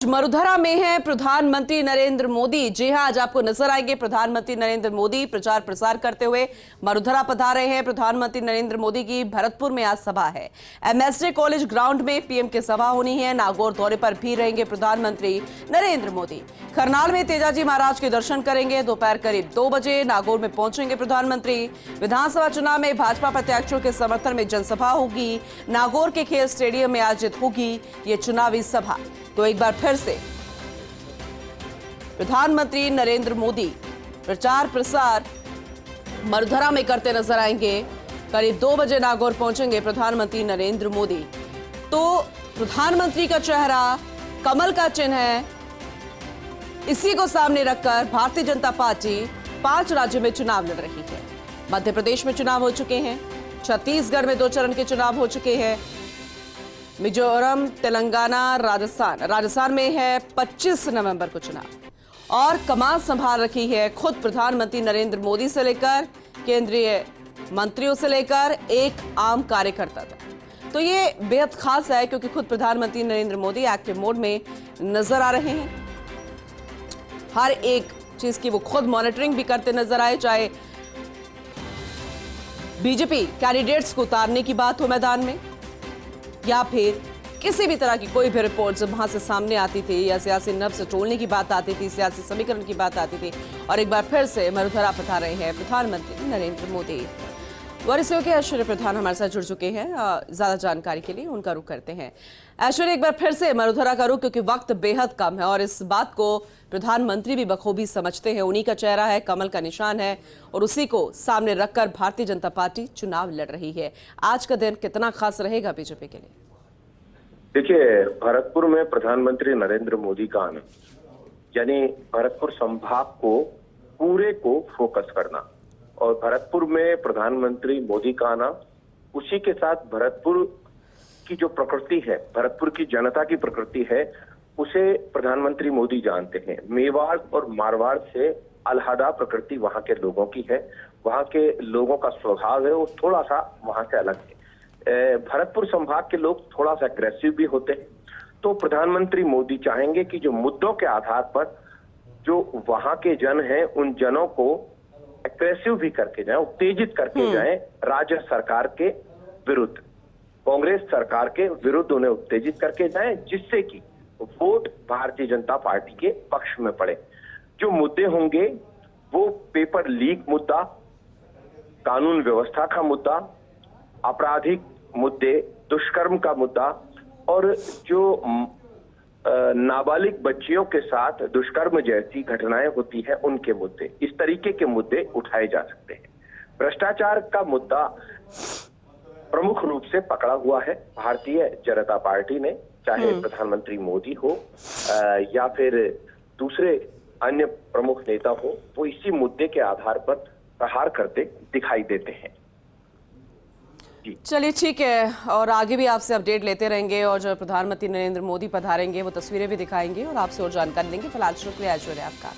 मरुधरा में है प्रधानमंत्री नरेंद्र मोदी। जी हां, आज आपको नजर आएंगे प्रधानमंत्री नरेंद्र मोदी प्रचार प्रसार करते हुए मरुधरा पधारे हैं। प्रधानमंत्री नरेंद्र मोदी की भरतपुर में आज सभा है। एमएसडी कॉलेज ग्राउंड में पीएम की सभा होनी है। नागौर दौरे पर भी रहेंगे प्रधानमंत्री नरेंद्र मोदी। करनाल में तेजाजी महाराज के दर्शन करेंगे। दोपहर करीब 2 बजे नागौर में पहुंचेंगे प्रधानमंत्री। विधानसभा चुनाव में भाजपा प्रत्याशियों के समर्थन में जनसभा होगी। नागौर के खेल स्टेडियम में आयोजित होगी ये चुनावी सभा। तो एक बार फिर से प्रधानमंत्री नरेंद्र मोदी प्रचार प्रसार मरुधरा में करते नजर आएंगे। करीब 2 बजे नागौर पहुंचेंगे प्रधानमंत्री नरेंद्र मोदी। तो प्रधानमंत्री का चेहरा कमल का चिन्ह है। इसी को सामने रखकर भारतीय जनता पार्टी 5 राज्यों में चुनाव लड़ रही है। मध्य प्रदेश में चुनाव हो चुके हैं। छत्तीसगढ़ में 2 चरण के चुनाव हो चुके हैं। मिजोरम, तेलंगाना, राजस्थान में है 25 नवंबर को चुनाव। और कमान संभाल रखी है खुद प्रधानमंत्री नरेंद्र मोदी से लेकर केंद्रीय मंत्रियों से लेकर एक आम कार्यकर्ता तक। तो ये बेहद खास है क्योंकि खुद प्रधानमंत्री नरेंद्र मोदी एक्टिव मोड में नजर आ रहे हैं। हर एक चीज की वो खुद मॉनिटरिंग भी करते नजर आए, चाहे बीजेपी कैंडिडेट्स को उतारने की बात हो मैदान में या फिर किसी भी तरह की कोई भी रिपोर्ट जब वहां से सामने आती थी या सियासी नब्ज तोड़ने की बात आती थी, सियासी समीकरण की बात आती थी। और एक बार फिर से मरुधरा पधार रहे हैं प्रधानमंत्री नरेंद्र मोदी। वरिष्ठ के ऐश्वर्य प्रधान हमारे साथ जुड़ चुके हैं। ज्यादा जानकारी के लिए उनका रुख करते हैं। ऐश्वर्य, एक बार फिर से मरुधरा का रुख, क्योंकि वक्त बेहद कम है और इस बात को प्रधानमंत्री भी बखूबी समझते हैं। उन्हीं का चेहरा है, कमल का निशान है और उसी को सामने रखकर भारतीय जनता पार्टी चुनाव लड़ रही है। आज का दिन कितना खास रहेगा बीजेपी के लिए? देखिए, भरतपुर में प्रधानमंत्री नरेंद्र मोदी का आना यानी भरतपुर संभाग को पूरे को फोकस करना और भरतपुर में प्रधानमंत्री मोदी का आना, उसी के साथ भरतपुर की जो प्रकृति है, भरतपुर की जनता की प्रकृति है, उसे प्रधानमंत्री मोदी जानते हैं। मेवाड़ और मारवाड़ से अलहदा प्रकृति वहां के लोगों की है। वहां के लोगों का स्वभाव है वो थोड़ा सा वहां से अलग है। भरतपुर संभाग के लोग थोड़ा सा अग्रेसिव भी होते हैं। तो प्रधानमंत्री मोदी चाहेंगे कि जो मुद्दों के आधार पर जो वहां के जन हैं, उन जनों को अग्रेसिव भी करके जाएं, उत्तेजित करके जाएं राज्य सरकार के विरुद्ध, कांग्रेस सरकार के विरुद्ध उन्हें उत्तेजित करके जाएं, जिससे कि वोट भारतीय जनता पार्टी के पक्ष में पड़े। जो मुद्दे होंगे वो पेपर लीक मुद्दा, कानून व्यवस्था का मुद्दा, आपराधिक मुद्दे, दुष्कर्म का मुद्दा और जो नाबालिग बच्चियों के साथ दुष्कर्म जैसी घटनाएं होती है उनके मुद्दे, इस तरीके के मुद्दे उठाए जा सकते हैं। भ्रष्टाचार का मुद्दा प्रमुख रूप से पकड़ा हुआ है भारतीय जनता पार्टी ने, चाहे प्रधानमंत्री मोदी हो या फिर दूसरे अन्य प्रमुख नेता हो, वो इसी मुद्दे के आधार पर प्रहार करते दिखाई देते हैं। चलिए ठीक है, और आगे भी आपसे अपडेट लेते रहेंगे और जब प्रधानमंत्री नरेंद्र मोदी पधारेंगे वो तस्वीरें भी दिखाएंगे और आपसे और जानकारी देंगे। फिलहाल शुक्रिया ऐश्वर्या आपका।